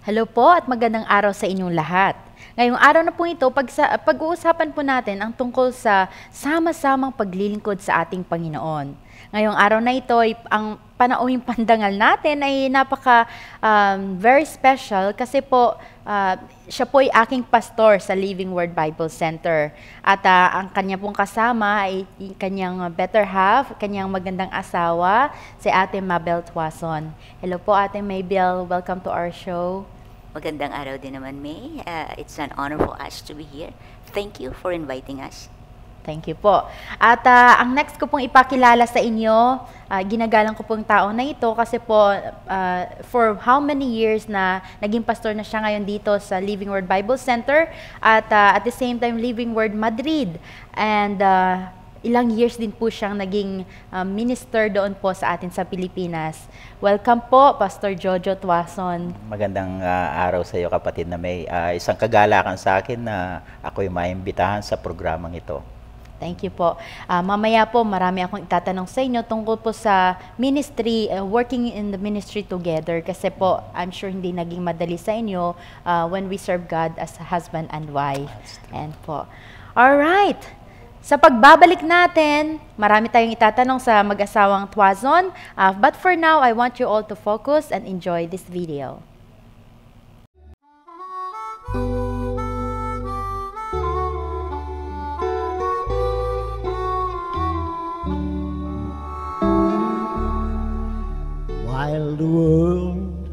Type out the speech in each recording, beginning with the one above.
Hello po at magandang araw sa inyong lahat. Ngayong araw na po ito, pag-uusapan po natin ang tungkol sa sama-samang paglilingkod sa ating Panginoon. Ngayong araw na ito, ang panauhing pandangal natin ay very special kasi po siya po ay aking pastor sa Living Word Bible Center. At ang kanya pong kasama ay kanyang better half, kanyang magandang asawa, si Ate Mabel Tuason. Hello po Ate Mabel, welcome to our show. Magandang araw din naman, May. It's an honor for us to be here. Thank you for inviting us. Thank you po. At ang next ko pong ipakilala sa inyo, ginagalang ko pong tao na ito kasi po for how many years na naging pastor na siya ngayon dito sa Living Word Bible Center at the same time Living Word Madrid. And ilang years din po siyang naging minister doon po sa atin sa Pilipinas. Welcome po, Pastor Jojo Tuason. Magandang araw sa iyo, kapatid na May. Isang kagalakan sa akin na ako'y maimbitahan sa programang ito. Thank you po. Mamaya po, marami akong itatanong sa inyo tungkol po sa ministry, working in the ministry together. Kasi po, I'm sure hindi naging madali sa inyo when we serve God as a husband and wife. And po. Alright. Sa pagbabalik natin, marami tayong itatanong sa mag-asawang Tuason. But for now, I want you all to focus and enjoy this video. While the world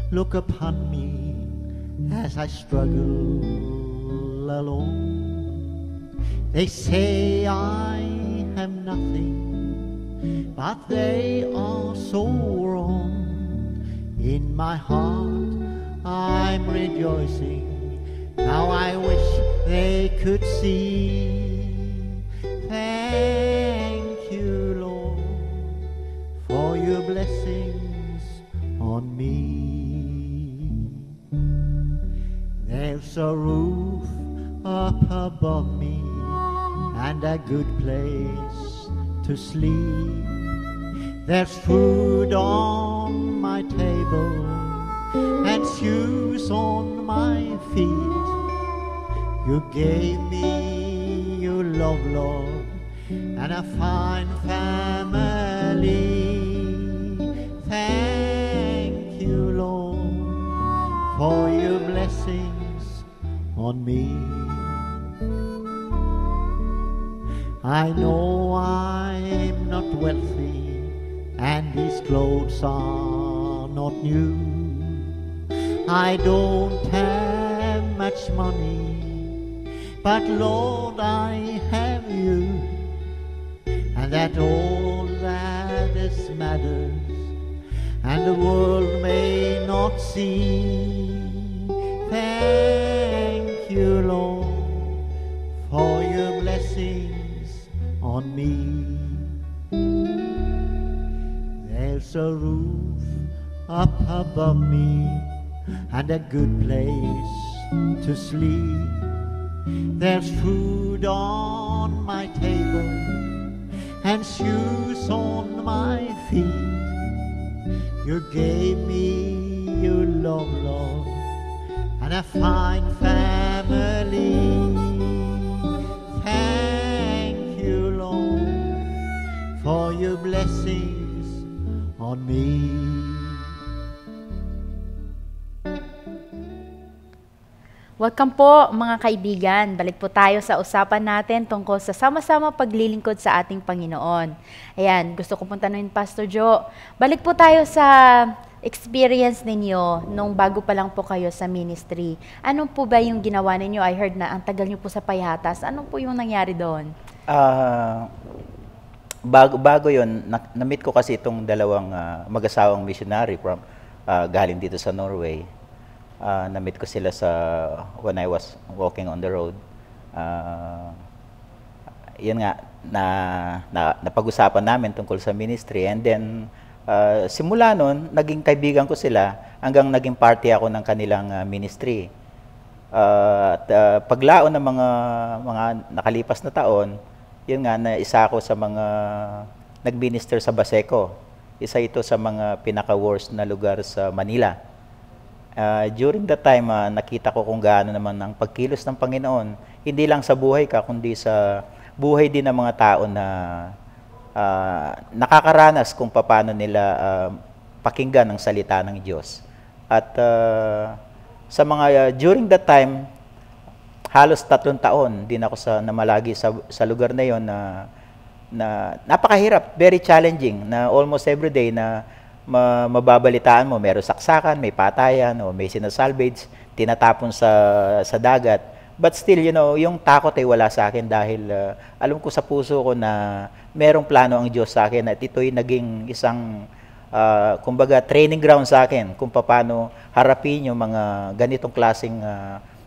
look upon me as I struggle alone, they say I have nothing, but they are so wrong. In my heart I'm rejoicing, now I wish they could see. Thank you, Lord, for your blessings on me. There's a roof up above me and a good place to sleep. There's food on my table and shoes on my feet. You gave me your love, Lord, and a fine family. Thank you, Lord, for your blessings on me. I know I'm not wealthy and these clothes are not new. I don't have much money, but Lord, I have you, and that all that is matters, and the world may not see. Thank you, Lord, for your blessings on me. There's a roof up above me and a good place to sleep. There's food on my table and shoes on my feet. You gave me your love, Lord, and a fine family. Thank you, Lord, for your blessings on me. Welcome po mga kaibigan. Balik po tayo sa usapan natin tungkol sa sama-sama paglilingkod sa ating Panginoon. Ayan, gusto ko pong tanungin Pastor Joe. Balik po tayo sa experience ninyo nung bago pa lang po kayo sa ministry. Ano po ba yung ginawa ninyo? I heard na ang tagal nyo po sa Payatas. Ano po yung nangyari doon? Bago yun, na-meet ko kasi itong dalawang mag-asawang missionary from galing dito sa Norway. Na-meet ko sila when I was walking on the road. Yun nga, napag-usapan namin tungkol sa ministry. And then, simula nun, naging kaibigan ko sila hanggang naging party ako ng kanilang ministry. Paglaon ng mga nakalipas na taon, yun nga, na isa ako sa mga nag-minister sa Baseco. Isa ito sa mga pinaka-worst na lugar sa Manila. During that time, nakita ko kung gaano naman ang pagkilos ng Panginoon, hindi lang sa buhay ka, kundi sa buhay din ng mga tao na nakakaranas kung paano nila pakinggan ang salita ng Diyos. At sa mga, during that time, halos 3 taon din ako namalagi sa lugar na yon na napakahirap, very challenging, na almost every day na mababalitaan mo, meron saksakan, may patayan, o may sinasalvage, tinatapon sa dagat. But still, yung takot ay wala sa akin dahil alam ko sa puso ko na merong plano ang Diyos sa akin at ito'y naging isang kumbaga training ground sa akin kung paano harapin yung mga ganitong klaseng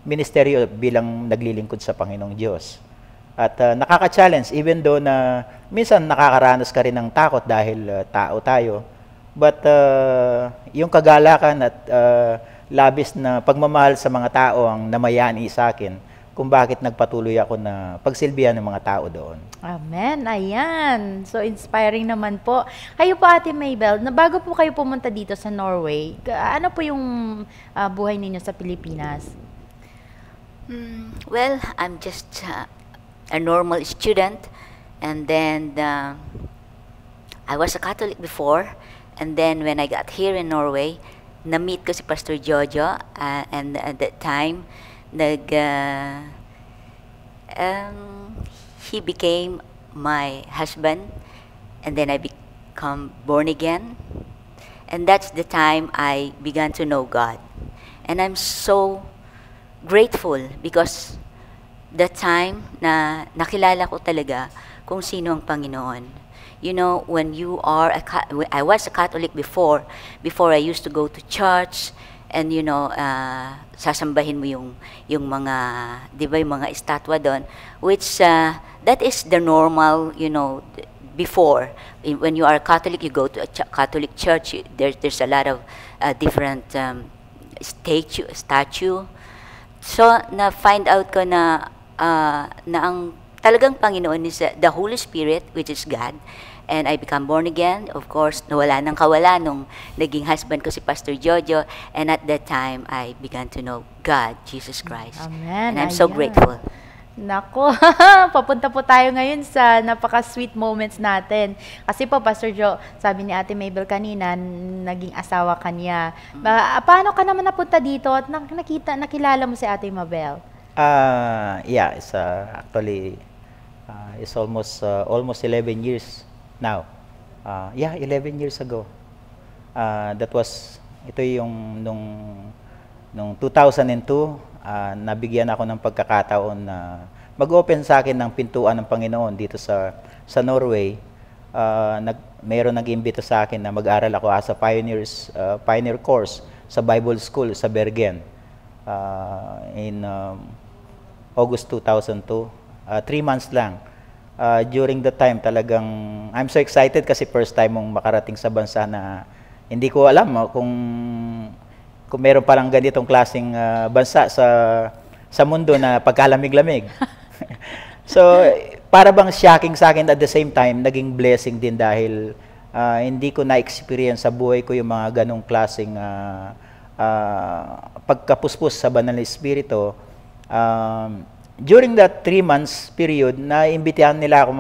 ministeryo bilang naglilingkod sa Panginoong Diyos. At nakaka-challenge even though na minsan nakakaranas ka rin ng takot dahil tao tayo. But yung kagalakan at labis na pagmamahal sa mga tao ang namayani sa akin kung bakit nagpatuloy ako na pagsilbihan ng mga tao doon. Amen. Ayan. So, inspiring naman po. Kayo po, Ate Mabel, na bago po kayo pumunta dito sa Norway, ano po yung buhay ninyo sa Pilipinas? Well, I'm just a normal student. And then, I was a Catholic before. And then, when I got here in Norway, na-meet ko si Pastor Jojo. And at that time, he became my husband, and then I become born again, and that's the time I began to know God. And I'm so grateful because the time na nakilala ko talaga kung sino ang Panginoon. You know, when you are I was a Catholic before I used to go to church. And sasambahin mo yung mga, di ba, yung mga estatwa doon, which that is the normal, before. When you are Catholic, you go to a Catholic church. There's a lot of different statue. So na-find out ko na ang talagang Panginoon is the Holy Spirit, which is God. And I become born again. Of course, nawala ng kawala nung naging husband ko si Pastor Jojo. And at that time, I began to know God, Jesus Christ. Amen. And I'm so grateful. Nako, papunta po tayo ngayon sa napaka-sweet moments natin. Kasi po, Pastor Jo, sabi ni Ate Mabel kanina, naging asawa kanya. Paano ka naman napunta dito at nakilala mo si Ate Mabel? Yeah, it's actually it's almost 11 years now. 11 years ago. Ito yung nung 2002, nabigyan ako ng pagkakataon na mag-open sa akin ng pintuan ng Panginoon dito sa Norway. Mayroon nag-imbita sa akin na mag-aral ako as a pioneer course sa Bible School sa Bergen in August 2002. 3 months lang. During the time talagang I'm so excited kasi first time mong makarating sa bansa na hindi ko alam kung meron palang ganitong klaseng bansa sa mundo na pagkalamig-lamig. So para bang shocking sa akin at the same time naging blessing din dahil hindi ko na-experience sa buhay ko yung mga ganong klaseng pagkapuspos sa banal na espiritu. During that 3 months period, naimbitahan nila ako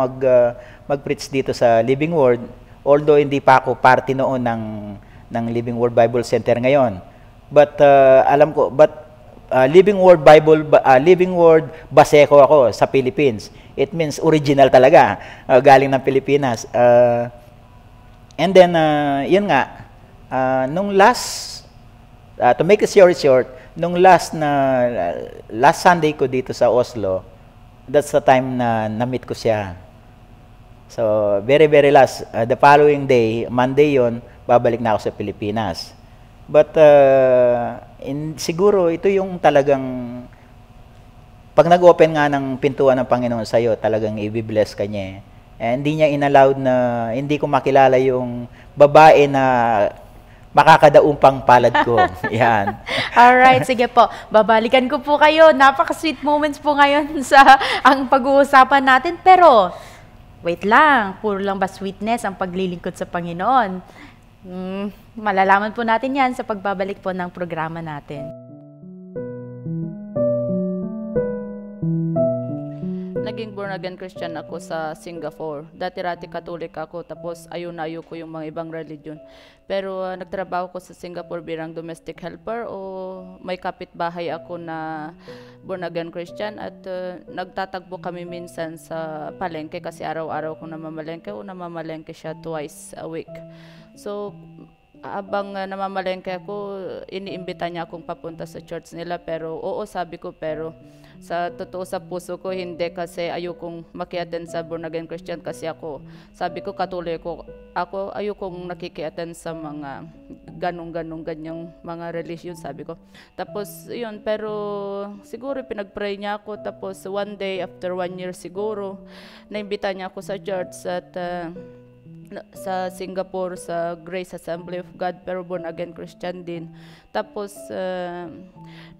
mag-preach dito sa Living Word, although hindi pa ako party noon ng Living Word Bible Center ngayon. But Living Word Baseco ako sa Philippines. It means original talaga, galing ng Pilipinas. And then yun nga, nung last to make a story short, nung last Sunday ko dito sa Oslo, that's the time na na-meet ko siya. So, very, very last. The following day, Monday yon, babalik na ako sa Pilipinas. But, siguro, ito yung talagang, pag nag-open nga ng pintuan ng Panginoon sa'yo, talagang i-bless ka niya. And hindi niya inallowed na, hindi ko makilala yung babae na makakadaumpang palad ko. Yan. Alright, sige po. Babalikan ko po kayo. Napaka-sweet moments po ngayon sa ang pag-uusapan natin. Pero, wait lang. Puro lang ba sweetness ang paglilingkod sa Panginoon? Malalaman po natin yan sa pagbabalik po ng programa natin. Naging born again Christian ako sa Singapore. Dati-rati Katolik ako, tapos ayaw ko yung mga ibang religion. Pero nagtrabaho ko sa Singapore bilang domestic helper o may kapitbahay ako na born again Christian at nagtatagpo kami minsan sa palengke kasi araw-araw ko namamalengke siya twice a week. So, abang namamalengke ako, iniimbita niya akong papunta sa church nila pero oo sabi ko pero sa totoo sa puso ko hindi kasi ayokong makiaten sa born again Christian kasi ako sabi ko Katoliko ako ayokong nakikiaten sa mga ganyang mga religion sabi ko. Tapos yun pero siguro pinagpray niya ako tapos one day after 1 year siguro naimbita niya ako sa church at sa Singapore sa Grace Assembly of God pero born again Christian din. Tapos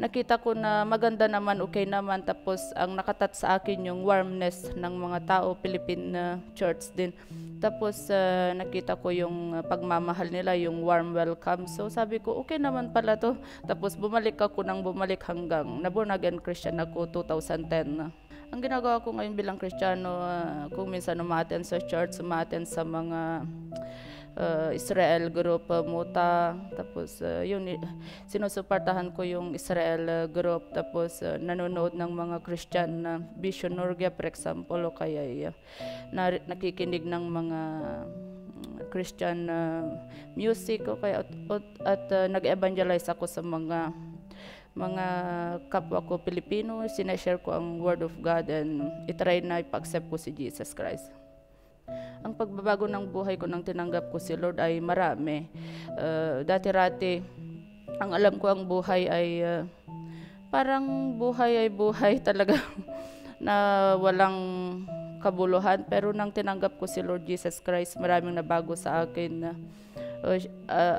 nakita ko na maganda naman, okay naman. Tapos ang nakatat sa akin yung warmness ng mga tao, Philippine church din. Tapos nakita ko yung pagmamahal nila, yung warm welcome. So sabi ko okay naman pala to. Tapos bumalik hanggang na born again Christian ako 2010 na. Ang ginagawa ko ngayon bilang Kristiyano, kung minsan umaten sa church, umaten sa mga Israel group, Muta, tapos yun, sinusuportahan ko yung Israel group, tapos nanonood ng mga Christian na Vision Norgia, for example, o kaya nakikinig ng mga Christian music, o kaya at nag-evangelize ako sa mga kapwa ko Pilipino, sinashare ko ang Word of God and itry na ipag-accept ko si Jesus Christ. Ang pagbabago ng buhay ko nang tinanggap ko si Lord ay marami. Dati-rati, ang alam ko ang buhay ay parang buhay talaga na walang kabuluhan. Pero nang tinanggap ko si Lord Jesus Christ, maraming nabago sa akin.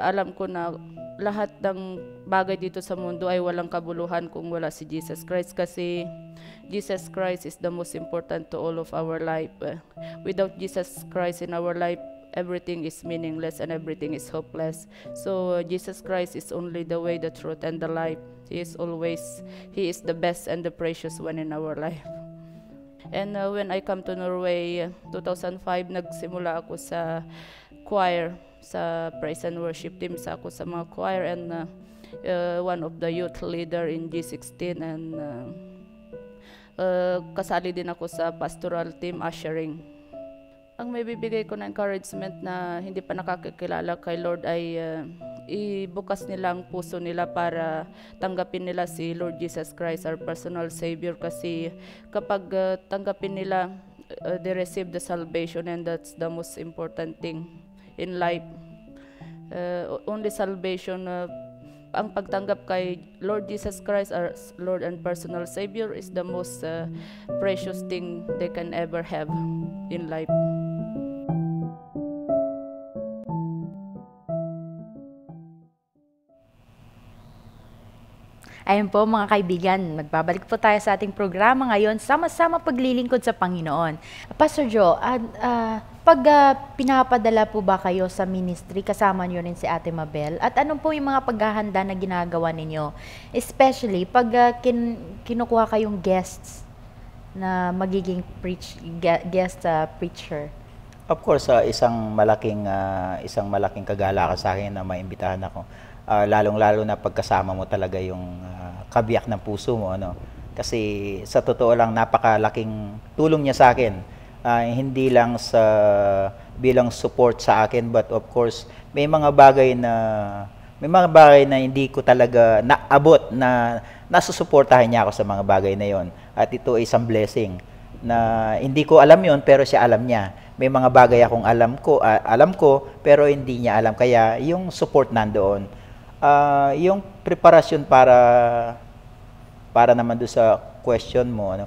Alam ko na lahat ng bagay dito sa mundo ay walang kabuluhan kung wala si Jesus Christ kasi Jesus Christ is the most important to all of our life. Without Jesus Christ in our life, everything is meaningless and everything is hopeless. So Jesus Christ is only the way, the truth, and the life. He is the best and the precious one in our life. And when I come to Norway, 2005, nagsimula ako sa choir, sa praise and worship team, ako sa mga choir and one of the youth leader in G16 and kasali din ako sa pastoral team ushering. Ang may bibigay ko na encouragement na hindi pa nakakilala kay Lord ay ibukas nila ang puso nila para tanggapin nila si Lord Jesus Christ, our personal Savior, kasi kapag tanggapin nila, they receive the salvation and that's the most important thing in life. Only salvation, ang pagtanggap kay Lord Jesus Christ, our Lord and personal Savior, is the most precious thing they can ever have in life. Ayun po mga kaibigan, magbabalik po tayo sa ating programa ngayon, sama-sama paglilingkod sa Panginoon. Pastor Joe, pag pinapadala po ba kayo sa ministry, kasama nyo rin si Ate Mabel? At ano po yung mga paghahanda na ginagawa ninyo? Especially pag kinukuha kayong guests na magiging guest preacher. Of course, isang malaking kagalakan sa akin na maimbitahan ako. Lalong-lalo na pagkasama mo talaga yung kabiyak ng puso mo, ano. Kasi sa totoo lang, napakalaking tulong niya sa akin. Hindi lang sa bilang support sa akin, but of course, may mga bagay na hindi ko talaga naabot na nasusuportahan niya ako sa mga bagay na yon. At ito ay isang blessing na hindi ko alam yon pero siya alam niya. May mga bagay akong alam ko pero hindi niya alam, kaya yung support nandoon. Yung preparasyon para naman doon sa question mo, ano,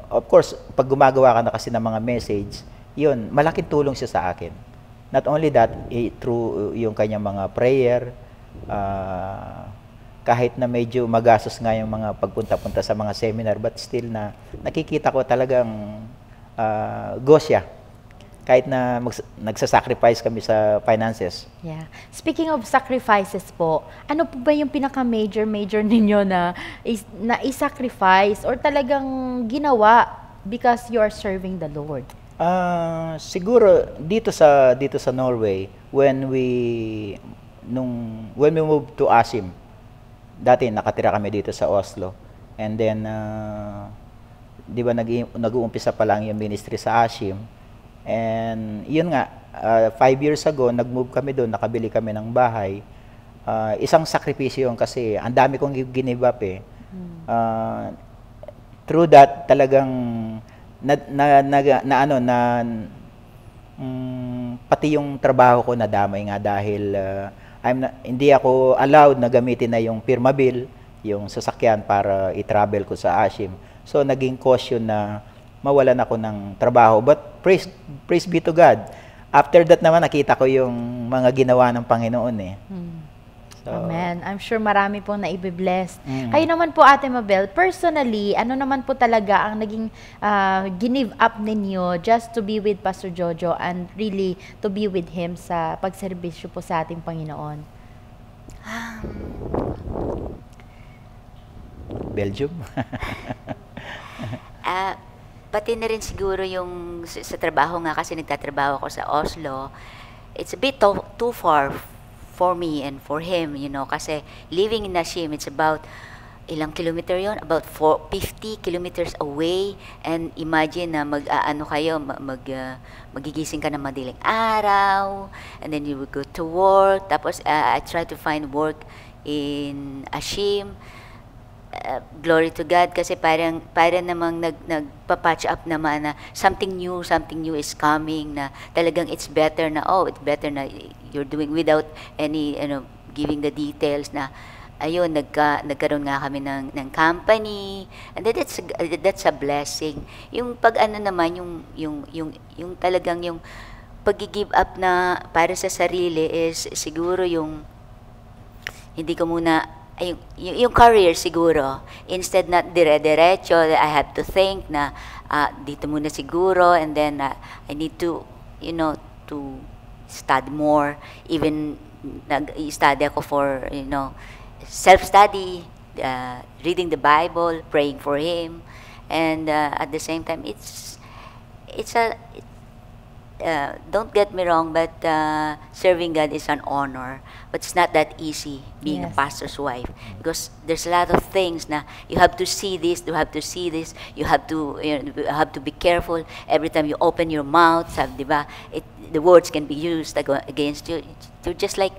of course, pag gumagawa ka na kasi ng mga message, yun, malaking tulong siya sa akin. Not only that, through yung kanyang mga prayer, kahit na medyo magastos nga yung mga pagpunta-punta sa mga seminar, but still na nakikita ko talagang go siya. kahit na nagsasacrifice kami sa finances. Yeah. Speaking of sacrifices po, ano po ba yung pinaka-major ninyo na i-sacrifice or talagang ginawa because you are serving the Lord? Siguro dito sa Norway, when we moved to Asim, dati nakatira kami dito sa Oslo. And then 'di ba nag-uumpisa pa lang yung ministry sa Asim. And yun nga, 5 years ago, nag-move kami doon, nakabili kami ng bahay. Isang sakripisyo yun kasi ang dami kong give up eh. Through that, talagang pati yung trabaho ko nadamay nga dahil hindi ako allowed na gamitin na yung firma bill, yung sasakyan para i-travel ko sa Asim. So naging cause yun na mawalan ako ng trabaho. But praise be to God. After that naman, nakita ko yung mga ginawa ng Panginoon eh. So, Amen. I'm sure marami pong naibibless. Kayo naman po, Ate Mabel, personally, ano naman po talaga ang naging give up ninyo just to be with Pastor Jojo and really to be with him sa pagserbisyo po sa ating Panginoon? Belgium? Pati na rin siguro yung sa trabaho nga kasi nagtatrabaho ako sa Oslo. It's a bit too far for me and for him, kasi living in Asim, it's about ilang kilometer yon, about 50 kilometers away. And imagine na magigising ka ng madaling araw, and then you would go to work. Tapos I try to find work in Asim. Glory to God kasi parang namang nagpa-patch up naman na something new is coming, na talagang it's better na you're doing without any giving the details na ayun nagkaroon nga kami ng company, and that's a blessing. Yung naman yung talagang yung pag-give up na para sa sarili is siguro yung hindi ko muna yung career siguro, instead na dire-diretso, I have to think na dito muna siguro, and then I need to to study more. Even nag-study ako for self-study, reading the Bible, praying for him, and at the same time it's don't get me wrong, but serving God is an honor. But it's not that easy being a pastor's wife, because there's a lot of things na you have to see this, you have to be careful every time you open your mouth, diba? The words can be used against you. You're just like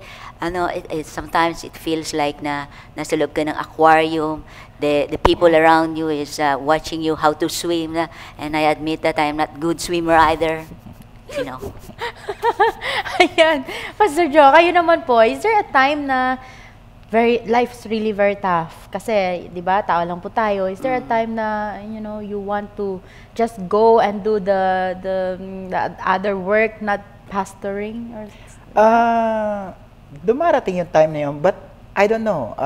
sometimes it feels like nasa loob ka ng aquarium. The people around you is watching you how to swim, and I admit that I'm not good swimmer either. Ayan. Pastor Joe, kayo naman po, is there a time na life's really very tough? Kasi, di ba, tao lang po tayo. Is there a time na, you want to just go and do the other work, not pastoring? Or dumarating yung time na yun, but I don't know.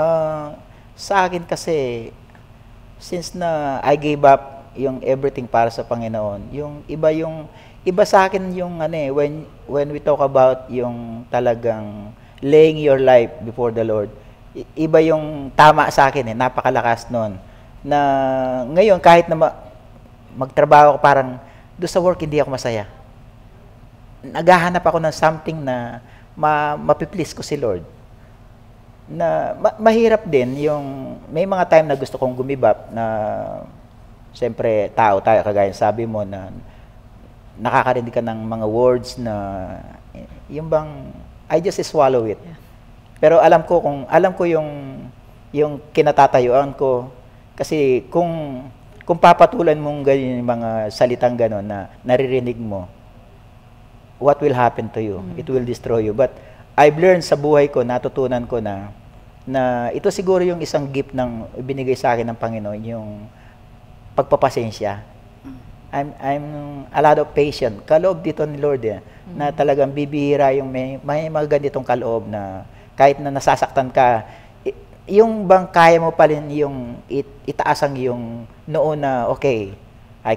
Sa akin kasi, since na I gave up yung everything para sa Panginoon, yung iba sa akin yung when we talk about yung talagang laying your life before the Lord, iba yung tama sa akin napakalakas noon. Na ngayon kahit na magtrabaho ako, parang do sa work hindi ako masaya. Naghahanap ako ng something na mapiplease ko si Lord. Na mahirap din yung may mga time na gusto kong gumibap na siyempre tayo kagaya sabi mo na nakakarinig ka ng mga words na yung bang I just swallow it. Yeah. Pero alam ko yung kinatatayuan ko, kasi kung papatulan mong ganyan yung mga salitang gano'n na naririnig mo, what will happen to you? It will destroy you. But I've learned sa buhay ko, natutunan ko na ito siguro yung isang gift ng binigay sa akin ng Panginoon, yung pagpapasensya. I'm a lot of patient. Kaloob dito ni Lord na talagang bibihira yung may mga ganitong kaloob na kahit na nasasaktan ka, yung bang kaya mo pa rin yung itaas ang yung noon na okay, I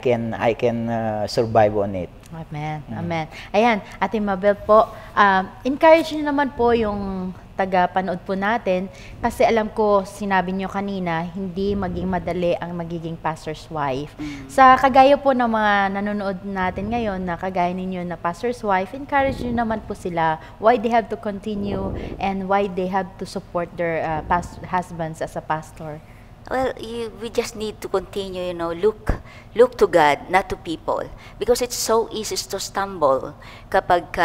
can survive on it. Amen. Amen. Ayan, Ate Mabel po, encourage niyo naman po yung taga-panood po natin kasi alam ko, sinabi niyo kanina, hindi maging madali ang magiging pastor's wife. Sa kagaya po ng mga nanonood natin ngayon na kagaya ninyo na pastor's wife, encourage niyo naman po sila why they have to continue and why they have to support their husbands as a pastor. Well, we just need to continue, look to God, not to people. Because it's so easy to stumble kapag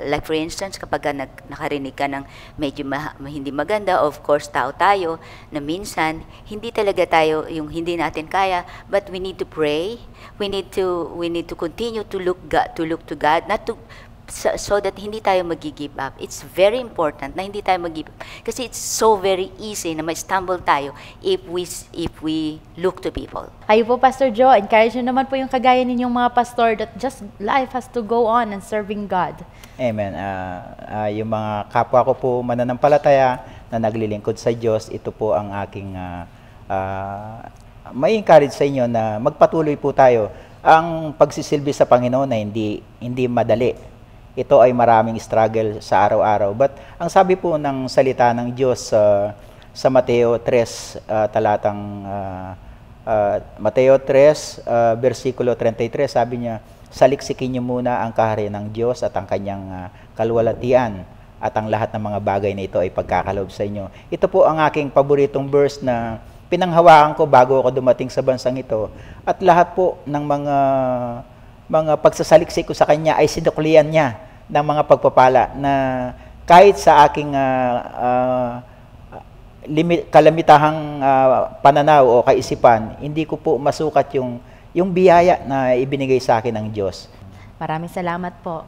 like for instance, kapag nakarinig ka ng medyo hindi maganda, of course, tao tayo, na minsan, hindi talaga tayo yung hindi natin kaya, but we need to pray, we need to continue to look to God, not to so that hindi tayo mag-give up. It's very important na hindi tayo mag-give up. Kasi it's so very easy na ma-stumble tayo if we look to people. Kayo po, Pastor Joe, encourage nyo naman po yung kagaya ninyong mga pastor that just life has to go on and serving God. Amen. Yung mga kapwa ko po mananampalataya na naglilingkod sa Diyos, ito po ang aking may encourage sa inyo na magpatuloy po tayo. Ang pagsisilbi sa Panginoon na hindi madali. Ito ay maraming struggle sa araw-araw. But ang sabi po ng salita ng Diyos sa Mateo 3, Mateo 3, versikulo 33, sabi niya, saliksikin niyo muna ang kaharian ng Diyos at ang kanyang kaluwalhatian at ang lahat ng mga bagay na ito ay pagkakaloob sa inyo. Ito po ang aking paboritong verse na pinanghawakan ko bago ako dumating sa bansang ito. At lahat po ng mga pagsasaliksik ko sa kanya ay sinuklian niya ng mga pagpapala na kahit sa aking kalamitahang pananaw o kaisipan, hindi ko po masukat yung biyaya na ibinigay sa akin ng Diyos. Maraming salamat po.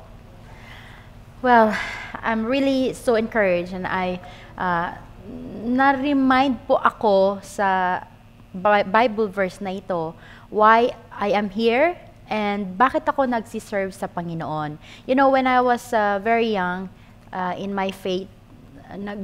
Well, I'm really so encouraged and na-remind po ako sa Bible verse na ito why I am here and bakit ako nagsiserve sa Panginoon. You know, when I was very young in my faith,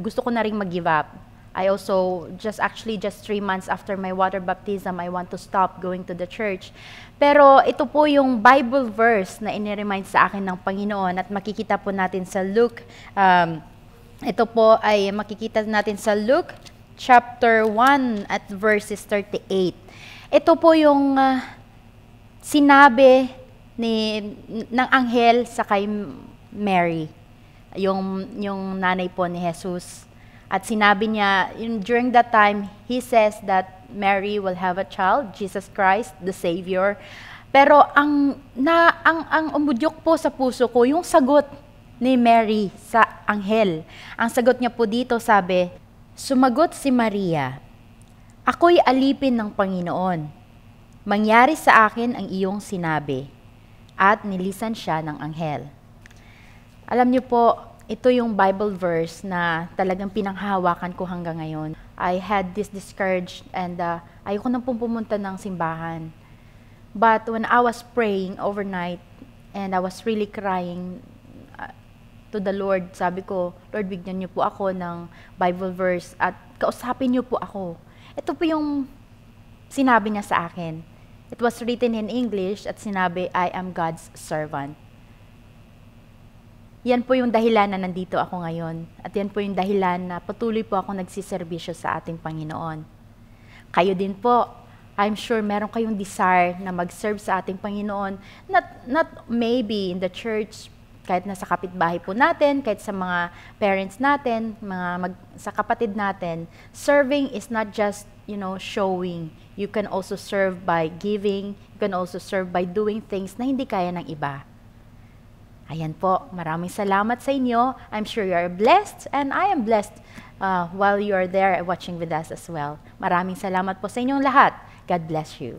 gusto ko na rin mag-give up. I also, just 3 months after my water baptism, I want to stop going to the church. Pero ito po yung Bible verse na iniremind sa akin ng Panginoon at makikita po natin sa Luke. Ito po ay makikita natin sa Luke chapter 1 at verses 38. Ito po yung sinabi ng anghel sa kay Mary, yung nanay po ni Jesus. At sinabi niya, during that time, he says that Mary will have a child, Jesus Christ, the Savior. Pero ang umudyok po sa puso ko, yung sagot ni Mary sa anghel. Ang sagot niya po dito sabi, sumagot si Maria, ako'y alipin ng Panginoon. Mangyari sa akin ang iyong sinabi. At nilisan siya ng anghel. Alam niyo po, ito yung Bible verse na talagang pinanghahawakan ko hanggang ngayon. I had this discouraged and ayoko nang pumunta ng simbahan. But when I was praying overnight and I was really crying to the Lord, sabi ko, Lord, bigyan niyo po ako ng Bible verse at kausapin niyo po ako. Ito po yung sinabi niya sa akin. It was written in English at sinabi, I am God's servant. Yan po yung dahilan na nandito ako ngayon. At yan po yung dahilan na patuloy po ako nagsiservisyo sa ating Panginoon. Kayo din po, I'm sure meron kayong desire na mag-serve sa ating Panginoon. Not maybe in the church, kahit nasa kapitbahay po natin, kahit sa mga parents natin, sa kapatid natin. Serving is not just, showing. You can also serve by giving. You can also serve by doing things na hindi kaya ng iba. Ayan po, maraming salamat sa inyo. I'm sure you are blessed and I am blessed while you are there watching with us as well. Maraming salamat po sa inyong lahat. God bless you.